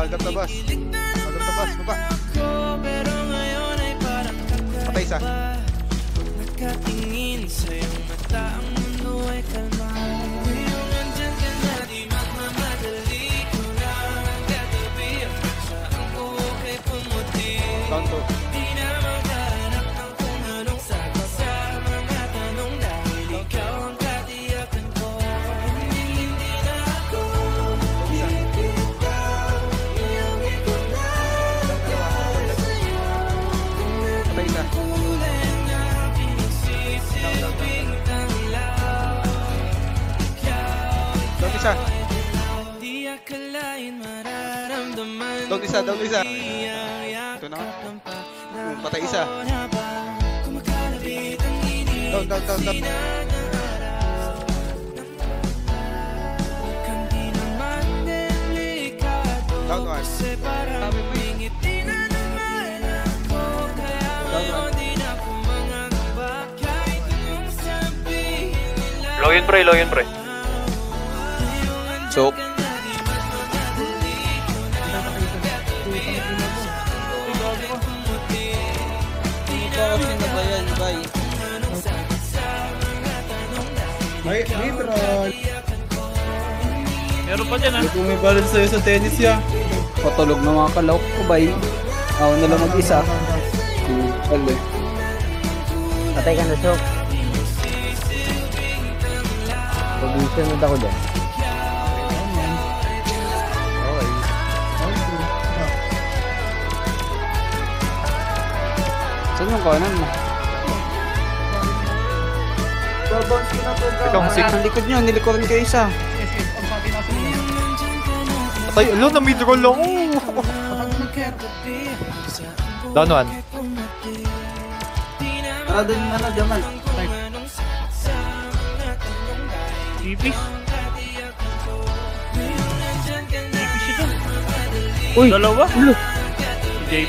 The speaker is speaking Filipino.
Agap na boss. Baba. Patay isa. Nakatingin sa iyong mata, ang mundo ay kalma. Ngayong andyan ka na, di magmamadali ko lang ang katabi. Ang bansa ang buhok ay pumuti. Down to. Di na maghahanap ng kung anong sagot sa mga tanong, dahil ikaw ang katiyakan ko. Hindi na ako bibitaw, iyong ikaw na nagkala sa'yo. Patay isa. Kulay na pinagsisilbing tanglaw. Down isa. Di akalain mararamdaman Down isa. ang Ito na. yakap ng Patay isa. kumakalabit ang init Down. sinangarap. Huwag kang di naman delikado, Down one. kasi parang ngiti na naman ako. Kaya ngayon di na ako mangangamba, kahit anong sabihin nila. Low yun pre. Choke. Ay, Mitron. Meron pa dyan ah. Kung may balance sa'yo sa tennis ya. Patulog na mga kalawak ko ba ako na lang mag-isa. Ano eh. Patay ka na, Chok. Pag-isunod ako dyan. Saan yung kanan mo? Ikaw Kasi ang likod nyo, nilikuran kayo isa. Patay, alo na mid-roll ako. Down one. Tara doon na Jamal. Ipis. Uy! Dalawa. Ulo! Jay.